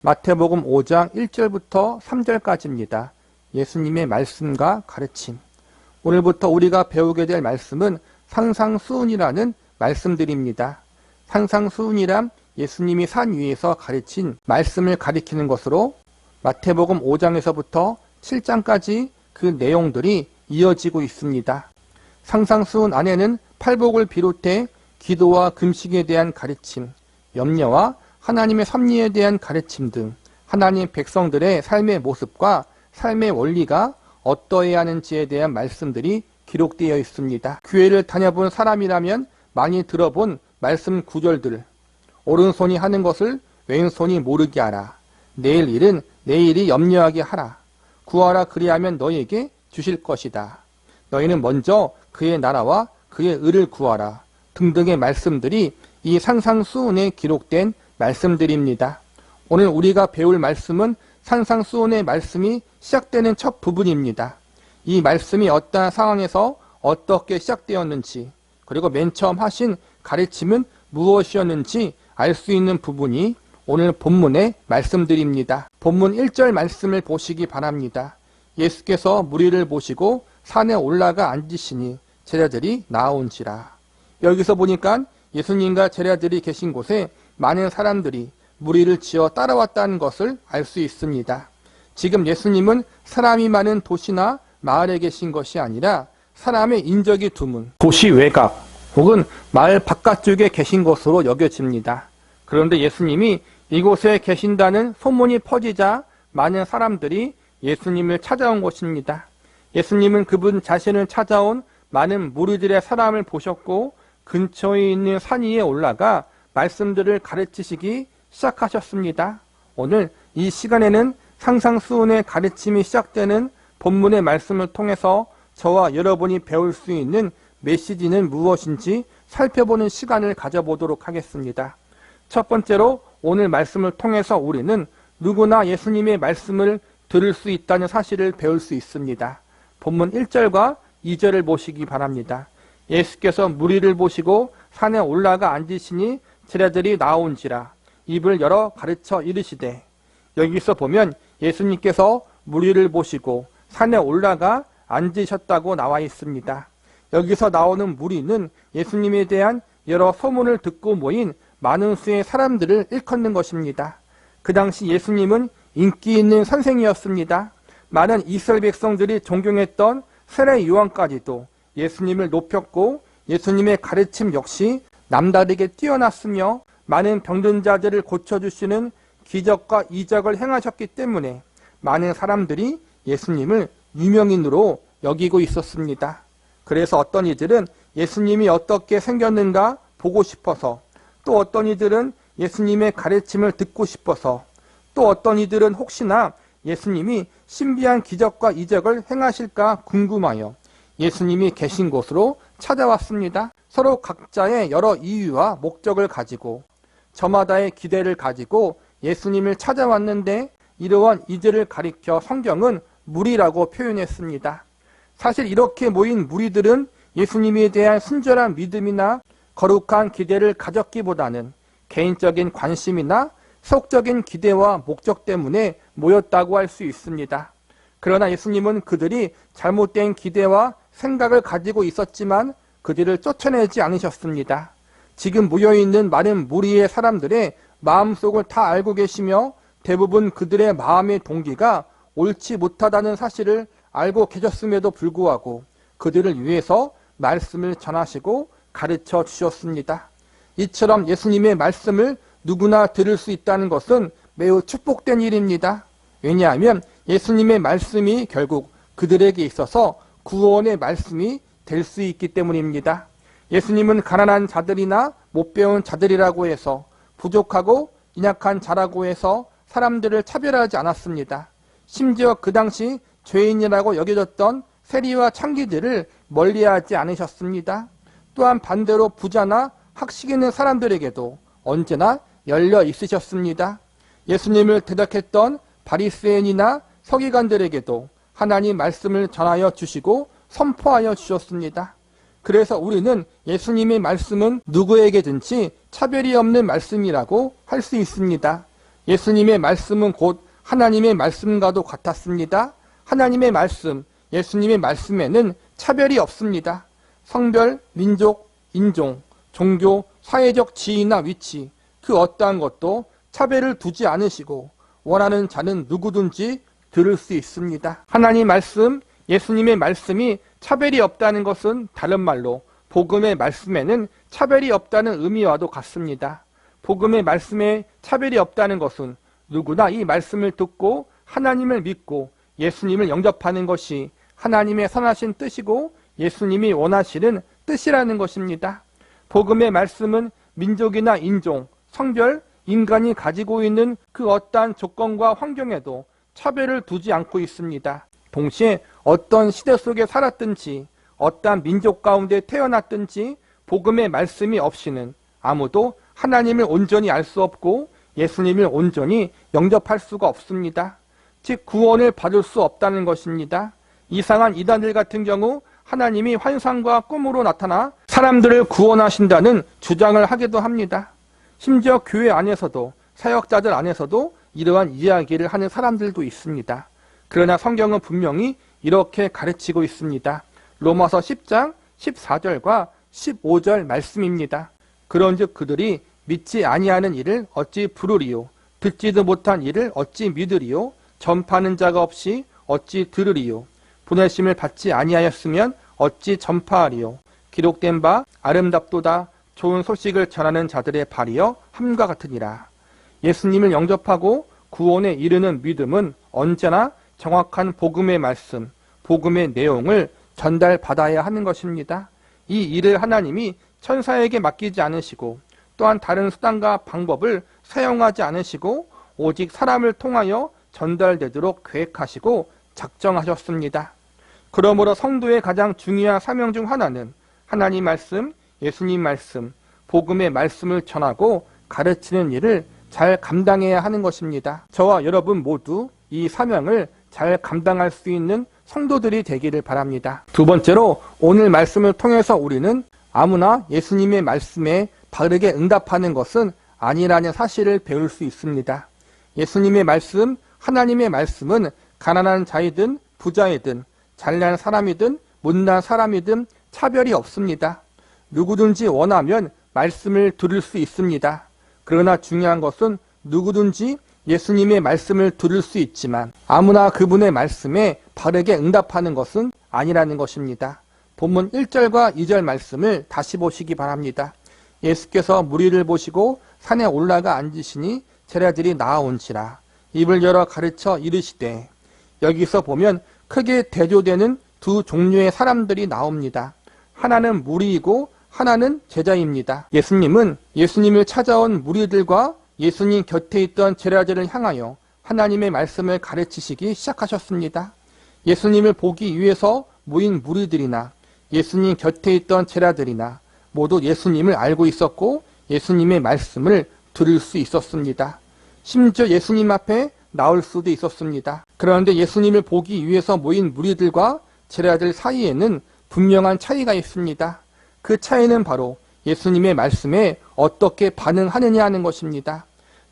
마태복음 5장 1절부터 3절까지입니다. 예수님의 말씀과 가르침. 오늘부터 우리가 배우게 될 말씀은 산상수훈이라는 말씀들입니다. 산상수훈이란 예수님이 산 위에서 가르친 말씀을 가리키는 것으로 마태복음 5장에서부터 7장까지 그 내용들이 이어지고 있습니다. 산상수훈 안에는 팔복을 비롯해 기도와 금식에 대한 가르침, 염려와 하나님의 섭리에 대한 가르침 등 하나님 백성들의 삶의 모습과 삶의 원리가 어떠해야 하는지에 대한 말씀들이 기록되어 있습니다. 교회를 다녀본 사람이라면 많이 들어본 말씀 구절들. 오른손이 하는 것을 왼손이 모르게 하라. 내일 일은 내일이 염려하게 하라. 구하라 그리하면 너희에게 주실 것이다. 너희는 먼저 그의 나라와 그의 의를 구하라. 등등의 말씀들이 이 산상수훈에 기록된 말씀들입니다. 오늘 우리가 배울 말씀은 산상수훈의 말씀이 시작되는 첫 부분입니다. 이 말씀이 어떠한 상황에서 어떻게 시작되었는지, 그리고 맨 처음 하신 가르침은 무엇이었는지 알 수 있는 부분이 오늘 본문의 말씀들입니다. 본문 1절 말씀을 보시기 바랍니다. 예수께서 무리를 보시고 산에 올라가 앉으시니 제자들이 나아온지라. 여기서 보니까 예수님과 제자들이 계신 곳에 많은 사람들이 무리를 지어 따라왔다는 것을 알 수 있습니다. 지금 예수님은 사람이 많은 도시나 마을에 계신 것이 아니라 사람의 인적이 드문 도시 외곽 혹은 마을 바깥쪽에 계신 것으로 여겨집니다. 그런데 예수님이 이곳에 계신다는 소문이 퍼지자 많은 사람들이 예수님을 찾아온 것입니다. 예수님은 그분 자신을 찾아온 많은 무리들의 사람을 보셨고 근처에 있는 산 위에 올라가 말씀들을 가르치시기 시작하셨습니다. 오늘 이 시간에는 산상수훈의 가르침이 시작되는 본문의 말씀을 통해서 저와 여러분이 배울 수 있는 메시지는 무엇인지 살펴보는 시간을 가져보도록 하겠습니다. 첫 번째로 오늘 말씀을 통해서 우리는 누구나 예수님의 말씀을 들을 수 있다는 사실을 배울 수 있습니다. 본문 1절과 2절을 보시기 바랍니다. 예수께서 무리를 보시고 산에 올라가 앉으시니 제자들이 나온지라. 입을 열어 가르쳐 이르시되. 여기서 보면 예수님께서 무리를 보시고 산에 올라가 앉으셨다고 나와 있습니다. 여기서 나오는 무리는 예수님에 대한 여러 소문을 듣고 모인 많은 수의 사람들을 일컫는 것입니다. 그 당시 예수님은 인기 있는 선생이었습니다. 많은 이스라엘 백성들이 존경했던 세례 요한까지도 예수님을 높였고 예수님의 가르침 역시 남다르게 뛰어났으며 많은 병든 자들을 고쳐주시는 기적과 이적을 행하셨기 때문에 많은 사람들이 예수님을 유명인으로 여기고 있었습니다. 그래서 어떤 이들은 예수님이 어떻게 생겼는가 보고 싶어서, 또 어떤 이들은 예수님의 가르침을 듣고 싶어서, 또 어떤 이들은 혹시나 예수님이 신비한 기적과 이적을 행하실까 궁금하여 예수님이 계신 곳으로 찾아왔습니다. 서로 각자의 여러 이유와 목적을 가지고 저마다의 기대를 가지고 예수님을 찾아왔는데 이러한 이들을 가리켜 성경은 무리라고 표현했습니다. 사실 이렇게 모인 무리들은 예수님에 대한 순전한 믿음이나 거룩한 기대를 가졌기보다는 개인적인 관심이나 세속적인 기대와 목적 때문에 모였다고 할 수 있습니다. 그러나 예수님은 그들이 잘못된 기대와 생각을 가지고 있었지만 그들을 쫓아내지 않으셨습니다. 지금 모여있는 많은 무리의 사람들의 마음속을 다 알고 계시며 대부분 그들의 마음의 동기가 옳지 못하다는 사실을 알고 계셨음에도 불구하고 그들을 위해서 말씀을 전하시고 가르쳐 주셨습니다. 이처럼 예수님의 말씀을 누구나 들을 수 있다는 것은 매우 축복된 일입니다. 왜냐하면 예수님의 말씀이 결국 그들에게 있어서 구원의 말씀이 될 수 있기 때문입니다. 예수님은 가난한 자들이나 못 배운 자들이라고 해서 부족하고 연약한 자라고 해서 사람들을 차별하지 않았습니다. 심지어 그 당시 죄인이라고 여겨졌던 세리와 창기들을 멀리하지 않으셨습니다. 또한 반대로 부자나 학식 있는 사람들에게도 언제나 열려 있으셨습니다. 예수님을 대적했던 바리새인이나 서기관들에게도 하나님 말씀을 전하여 주시고 선포하여 주셨습니다. 그래서 우리는 예수님의 말씀은 누구에게든지 차별이 없는 말씀이라고 할 수 있습니다. 예수님의 말씀은 곧 하나님의 말씀과도 같았습니다. 하나님의 말씀, 예수님의 말씀에는 차별이 없습니다. 성별, 민족, 인종, 종교, 사회적 지위나 위치, 그 어떠한 것도 차별을 두지 않으시고 원하는 자는 누구든지 들을 수 있습니다. 하나님 말씀, 예수님의 말씀이 차별이 없다는 것은 다른 말로 복음의 말씀에는 차별이 없다는 의미와도 같습니다. 복음의 말씀에 차별이 없다는 것은 누구나 이 말씀을 듣고 하나님을 믿고 예수님을 영접하는 것이 하나님의 선하신 뜻이고 예수님이 원하시는 뜻이라는 것입니다. 복음의 말씀은 민족이나 인종, 성별, 인간이 가지고 있는 그 어떠한 조건과 환경에도 차별을 두지 않고 있습니다. 동시에 어떤 시대 속에 살았든지 어떠한 민족 가운데 태어났든지 복음의 말씀이 없이는 아무도 하나님을 온전히 알 수 없고 예수님을 온전히 영접할 수가 없습니다. 즉 구원을 받을 수 없다는 것입니다. 이상한 이단들 같은 경우 하나님이 환상과 꿈으로 나타나 사람들을 구원하신다는 주장을 하기도 합니다. 심지어 교회 안에서도 사역자들 안에서도 이러한 이야기를 하는 사람들도 있습니다. 그러나 성경은 분명히 이렇게 가르치고 있습니다. 로마서 10장 14절과 15절 말씀입니다. 그런즉 그들이 믿지 아니하는 일을 어찌 부르리요 듣지도 못한 일을 어찌 믿으리요 전파하는 자가 없이 어찌 들으리요 보내심을 받지 아니하였으면 어찌 전파하리요 기록된 바 아름답도다 좋은 소식을 전하는 자들의 발이여 함과 같으니라. 예수님을 영접하고 구원에 이르는 믿음은 언제나 정확한 복음의 말씀, 복음의 내용을 전달받아야 하는 것입니다. 이 일을 하나님이 천사에게 맡기지 않으시고 또한 다른 수단과 방법을 사용하지 않으시고 오직 사람을 통하여 전달되도록 계획하시고 작정하셨습니다. 그러므로 성도의 가장 중요한 사명 중 하나는 하나님 말씀, 예수님 말씀, 복음의 말씀을 전하고 가르치는 일을 잘 감당해야 하는 것입니다. 저와 여러분 모두 이 사명을 잘 감당할 수 있는 성도들이 되기를 바랍니다. 두 번째로 오늘 말씀을 통해서 우리는 아무나 예수님의 말씀에 바르게 응답하는 것은 아니라는 사실을 배울 수 있습니다. 예수님의 말씀, 하나님의 말씀은 가난한 자이든 부자이든 잘난 사람이든 못난 사람이든 차별이 없습니다. 누구든지 원하면 말씀을 들을 수 있습니다. 그러나 중요한 것은 누구든지 예수님의 말씀을 들을 수 있지만 아무나 그분의 말씀에 바르게 응답하는 것은 아니라는 것입니다. 본문 1절과 2절 말씀을 다시 보시기 바랍니다. 예수께서 무리를 보시고 산에 올라가 앉으시니 제자들이 나아온지라 입을 열어 가르쳐 이르시되 여기서 보면 크게 대조되는 두 종류의 사람들이 나옵니다. 하나는 무리이고 하나는 제자입니다. 예수님은 예수님을 찾아온 무리들과 예수님 곁에 있던 제자들을 향하여 하나님의 말씀을 가르치시기 시작하셨습니다. 예수님을 보기 위해서 모인 무리들이나 예수님 곁에 있던 제자들이나 모두 예수님을 알고 있었고 예수님의 말씀을 들을 수 있었습니다. 심지어 예수님 앞에 나올 수도 있었습니다. 그런데 예수님을 보기 위해서 모인 무리들과 제자들 사이에는 분명한 차이가 있습니다. 그 차이는 바로 예수님의 말씀에 어떻게 반응하느냐 하는 것입니다.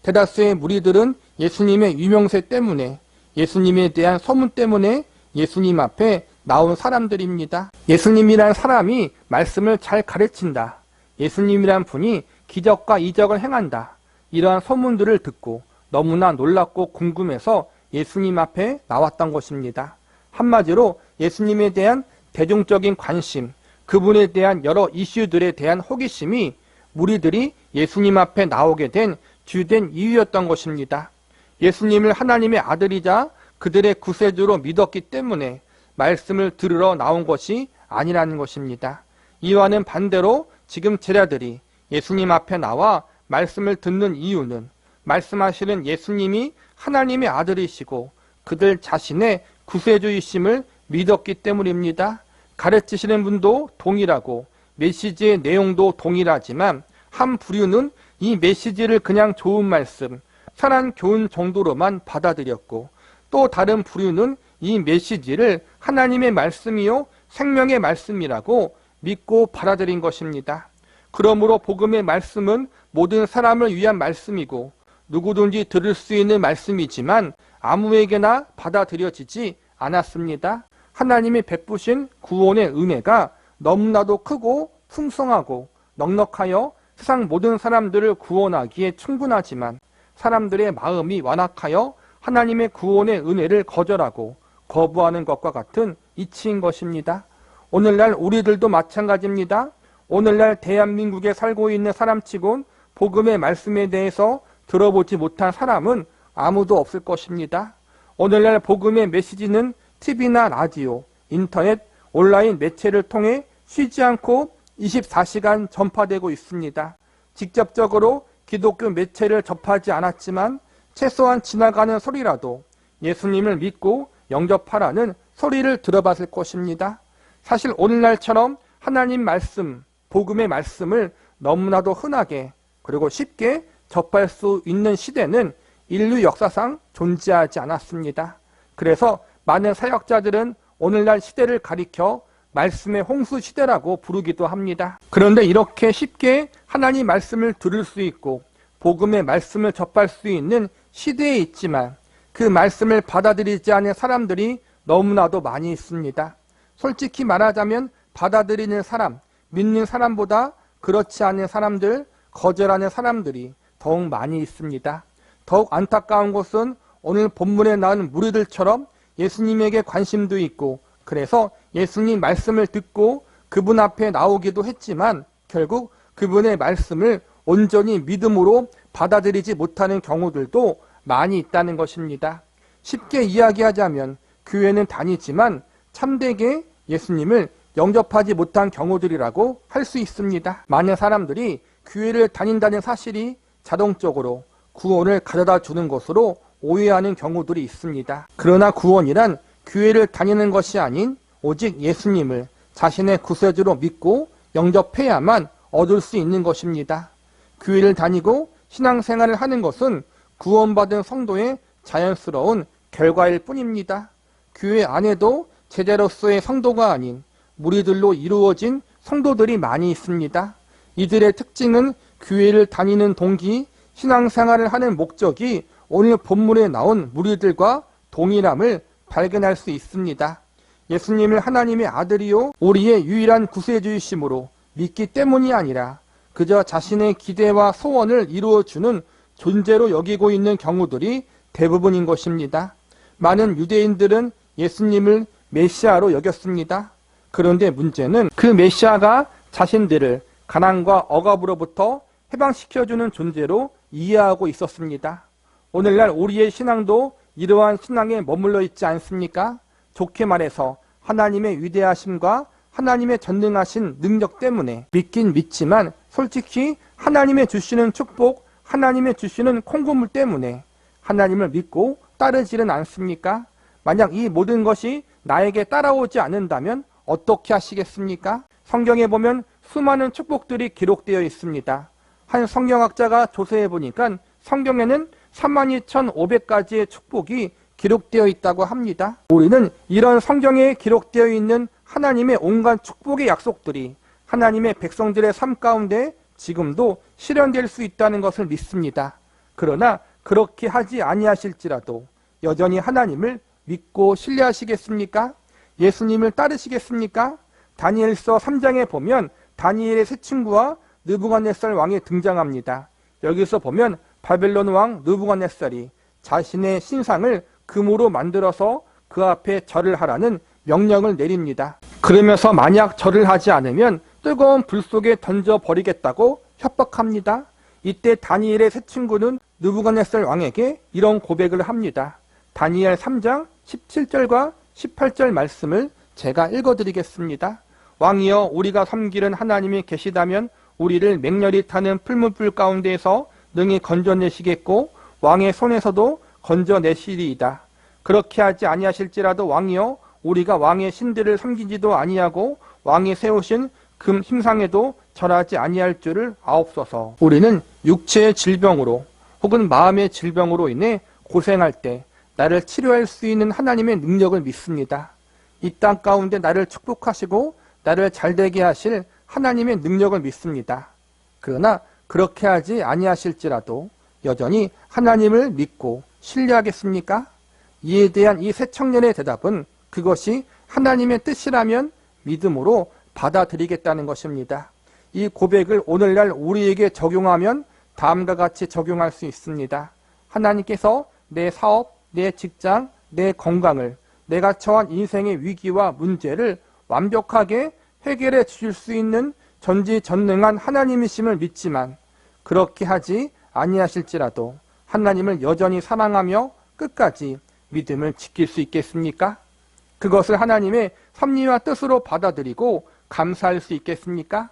대다수의 무리들은 예수님의 유명세 때문에 예수님에 대한 소문 때문에 예수님 앞에 나온 사람들입니다. 예수님이란 사람이 말씀을 잘 가르친다. 예수님이란 분이 기적과 이적을 행한다. 이러한 소문들을 듣고 너무나 놀랍고 궁금해서 예수님 앞에 나왔던 것입니다. 한마디로 예수님에 대한 대중적인 관심, 그분에 대한 여러 이슈들에 대한 호기심이 무리들이 예수님 앞에 나오게 된 주된 이유였던 것입니다. 예수님을 하나님의 아들이자 그들의 구세주로 믿었기 때문에 말씀을 들으러 나온 것이 아니라는 것입니다. 이와는 반대로 지금 제자들이 예수님 앞에 나와 말씀을 듣는 이유는 말씀하시는 예수님이 하나님의 아들이시고 그들 자신의 구세주이심을 믿었기 때문입니다. 가르치시는 분도 동일하고 메시지의 내용도 동일하지만 한 부류는 이 메시지를 그냥 좋은 말씀, 선한 교훈 정도로만 받아들였고 또 다른 부류는 이 메시지를 하나님의 말씀이요 생명의 말씀이라고 믿고 받아들인 것입니다. 그러므로 복음의 말씀은 모든 사람을 위한 말씀이고 누구든지 들을 수 있는 말씀이지만 아무에게나 받아들여지지 않았습니다. 하나님이 베푸신 구원의 은혜가 너무나도 크고 풍성하고 넉넉하여 세상 모든 사람들을 구원하기에 충분하지만 사람들의 마음이 완악하여 하나님의 구원의 은혜를 거절하고 거부하는 것과 같은 이치인 것입니다. 오늘날 우리들도 마찬가지입니다. 오늘날 대한민국에 살고 있는 사람치곤 복음의 말씀에 대해서 들어보지 못한 사람은 아무도 없을 것입니다. 오늘날 복음의 메시지는 TV나 라디오, 인터넷, 온라인 매체를 통해 쉬지 않고 24시간 전파되고 있습니다. 직접적으로 기독교 매체를 접하지 않았지만 최소한 지나가는 소리라도 예수님을 믿고 영접하라는 소리를 들어봤을 것입니다. 사실 오늘날처럼 하나님 말씀, 복음의 말씀을 너무나도 흔하게 그리고 쉽게 접할 수 있는 시대는 인류 역사상 존재하지 않았습니다. 그래서 많은 사역자들은 오늘날 시대를 가리켜 말씀의 홍수 시대라고 부르기도 합니다. 그런데 이렇게 쉽게 하나님 말씀을 들을 수 있고 복음의 말씀을 접할 수 있는 시대에 있지만 그 말씀을 받아들이지 않은 사람들이 너무나도 많이 있습니다. 솔직히 말하자면 받아들이는 사람, 믿는 사람보다 그렇지 않은 사람들, 거절하는 사람들이 더욱 많이 있습니다. 더욱 안타까운 것은 오늘 본문에 나온 무리들처럼 예수님에게 관심도 있고 그래서 예수님 말씀을 듣고 그분 앞에 나오기도 했지만 결국 그분의 말씀을 온전히 믿음으로 받아들이지 못하는 경우들도 많이 있다는 것입니다. 쉽게 이야기하자면 교회는 다니지만 참되게 예수님을 영접하지 못한 경우들이라고 할 수 있습니다. 많은 사람들이 교회를 다닌다는 사실이 자동적으로 구원을 가져다 주는 것으로 오해하는 경우들이 있습니다. 그러나 구원이란 교회를 다니는 것이 아닌 오직 예수님을 자신의 구세주로 믿고 영접해야만 얻을 수 있는 것입니다. 교회를 다니고 신앙생활을 하는 것은 구원받은 성도의 자연스러운 결과일 뿐입니다. 교회 안에도 제자로서의 성도가 아닌 무리들로 이루어진 성도들이 많이 있습니다. 이들의 특징은 교회를 다니는 동기, 신앙생활을 하는 목적이 오늘 본문에 나온 무리들과 동일함을 발견할 수 있습니다. 예수님을 하나님의 아들이요 우리의 유일한 구세주이심으로 믿기 때문이 아니라 그저 자신의 기대와 소원을 이루어주는 존재로 여기고 있는 경우들이 대부분인 것입니다. 많은 유대인들은 예수님을 메시아로 여겼습니다. 그런데 문제는 그 메시아가 자신들을 가난과 억압으로부터 해방시켜주는 존재로 이해하고 있었습니다. 오늘날 우리의 신앙도 이러한 신앙에 머물러 있지 않습니까? 좋게 말해서 하나님의 위대하심과 하나님의 전능하신 능력 때문에 믿긴 믿지만 솔직히 하나님의 주시는 축복, 하나님의 주시는 콩고물 때문에 하나님을 믿고 따르지는 않습니까? 만약 이 모든 것이 나에게 따라오지 않는다면 어떻게 하시겠습니까? 성경에 보면 수많은 축복들이 기록되어 있습니다. 한 성경학자가 조사해 보니까 성경에는 32,500가지의 축복이 기록되어 있다고 합니다. 우리는 이런 성경에 기록되어 있는 하나님의 온갖 축복의 약속들이 하나님의 백성들의 삶 가운데 지금도 실현될 수 있다는 것을 믿습니다. 그러나 그렇게 하지 아니하실지라도 여전히 하나님을 믿고 신뢰하시겠습니까? 예수님을 따르시겠습니까? 다니엘서 3장에 보면 다니엘의 세 친구와 느부갓네살 왕이 등장합니다. 여기서 보면 바벨론 왕 느부갓네살이 자신의 신상을 금으로 만들어서 그 앞에 절을 하라는 명령을 내립니다. 그러면서 만약 절을 하지 않으면 뜨거운 불 속에 던져버리겠다고 협박합니다. 이때 다니엘의 세 친구는 느부갓네살 왕에게 이런 고백을 합니다. 다니엘 3장 17절과 18절 말씀을 제가 읽어드리겠습니다. 왕이여 우리가 섬기는 하나님이 계시다면 우리를 맹렬히 타는 풀무불 가운데에서 능히 건져내시겠고 왕의 손에서도 건져내시리이다. 그렇게 하지 아니하실지라도 왕이여 우리가 왕의 신들을 섬기지도 아니하고 왕이 세우신 금 힘상에도 절하지 아니할 줄을 아옵소서. 우리는 육체의 질병으로 혹은 마음의 질병으로 인해 고생할 때 나를 치료할 수 있는 하나님의 능력을 믿습니다. 이 땅 가운데 나를 축복하시고 나를 잘되게 하실 하나님의 능력을 믿습니다. 그러나 그렇게 하지 아니하실지라도 여전히 하나님을 믿고 신뢰하겠습니까? 이에 대한 이 새 청년의 대답은 그것이 하나님의 뜻이라면 믿음으로 받아들이겠다는 것입니다. 이 고백을 오늘날 우리에게 적용하면 다음과 같이 적용할 수 있습니다. 하나님께서 내 사업, 내 직장, 내 건강을, 내가 처한 인생의 위기와 문제를 완벽하게 해결해 주실 수 있는 전지전능한 하나님이심을 믿지만 그렇게 하지 아니하실지라도 하나님을 여전히 사랑하며 끝까지 믿음을 지킬 수 있겠습니까? 그것을 하나님의 섭리와 뜻으로 받아들이고 감사할 수 있겠습니까?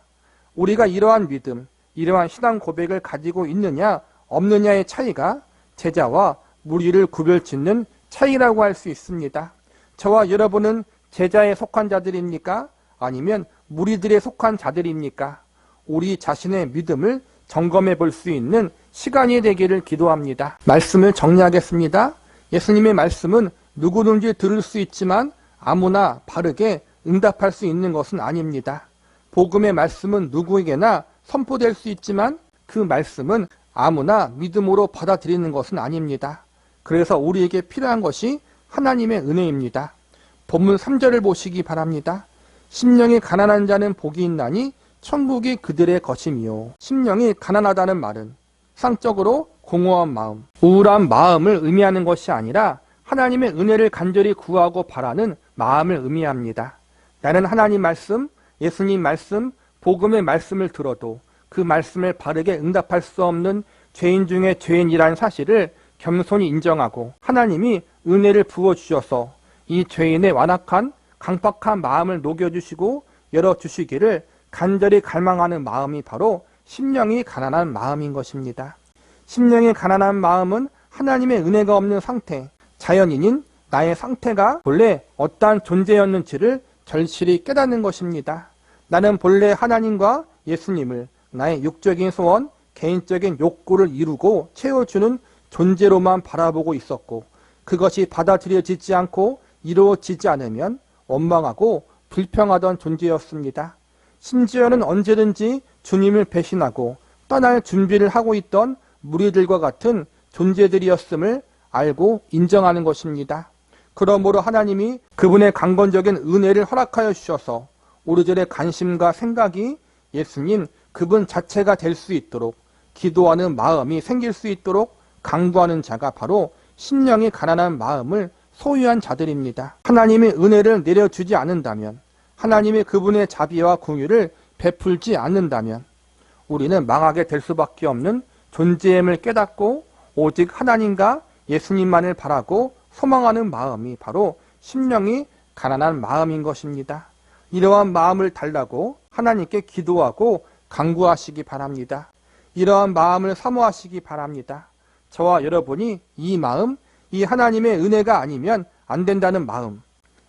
우리가 이러한 믿음, 이러한 신앙 고백을 가지고 있느냐 없느냐의 차이가 제자와 무리를 구별짓는 차이라고 할 수 있습니다. 저와 여러분은 제자에 속한 자들입니까? 아니면 무리들에 속한 자들입니까? 우리 자신의 믿음을 점검해 볼 수 있는 시간이 되기를 기도합니다. 말씀을 정리하겠습니다. 예수님의 말씀은 누구든지 들을 수 있지만 아무나 바르게 응답할 수 있는 것은 아닙니다. 복음의 말씀은 누구에게나 선포될 수 있지만 그 말씀은 아무나 믿음으로 받아들이는 것은 아닙니다. 그래서 우리에게 필요한 것이 하나님의 은혜입니다. 본문 3절을 보시기 바랍니다. 심령이 가난한 자는 복이 있나니 천국이 그들의 것이미요. 심령이 가난하다는 말은 상적으로 공허한 마음, 우울한 마음을 의미하는 것이 아니라 하나님의 은혜를 간절히 구하고 바라는 마음을 의미합니다. 나는 하나님 말씀, 예수님 말씀, 복음의 말씀을 들어도 그 말씀을 바르게 응답할 수 없는 죄인 중에 죄인이라는 사실을 겸손히 인정하고 하나님이 은혜를 부어주셔서 이 죄인의 완악한 강팍한 마음을 녹여주시고 열어주시기를 간절히 갈망하는 마음이 바로 심령이 가난한 마음인 것입니다. 심령이 가난한 마음은 하나님의 은혜가 없는 상태, 자연인인 나의 상태가 본래 어떠한 존재였는지를 절실히 깨닫는 것입니다. 나는 본래 하나님과 예수님을 나의 육적인 소원, 개인적인 욕구를 이루고 채워주는 존재로만 바라보고 있었고 그것이 받아들여지지 않고 이루어지지 않으면 원망하고 불평하던 존재였습니다. 심지어는 언제든지 주님을 배신하고 떠날 준비를 하고 있던 무리들과 같은 존재들이었음을 알고 인정하는 것입니다. 그러므로 하나님이 그분의 강건적인 은혜를 허락하여 주셔서 오르절의 관심과 생각이 예수님 그분 자체가 될 수 있도록 기도하는 마음이 생길 수 있도록 강구하는 자가 바로 심령이 가난한 마음을 소유한 자들입니다. 하나님의 은혜를 내려주지 않는다면, 하나님의 그분의 자비와 공유를 베풀지 않는다면 우리는 망하게 될 수밖에 없는 존재임을 깨닫고 오직 하나님과 예수님만을 바라고 소망하는 마음이 바로 심령이 가난한 마음인 것입니다. 이러한 마음을 달라고 하나님께 기도하고 간구하시기 바랍니다. 이러한 마음을 사모하시기 바랍니다. 저와 여러분이 이 마음, 이 하나님의 은혜가 아니면 안 된다는 마음,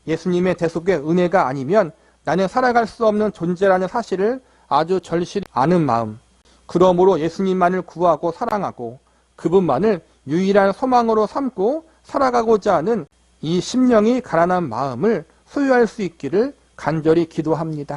예수님의 대속의 은혜가 아니면 나는 살아갈 수 없는 존재라는 사실을 아주 절실히 아는 마음, 그러므로 예수님만을 구하고 사랑하고 그분만을 유일한 소망으로 삼고 살아가고자 하는 이 심령이 가난한 마음을 소유할 수 있기를 간절히 기도합니다.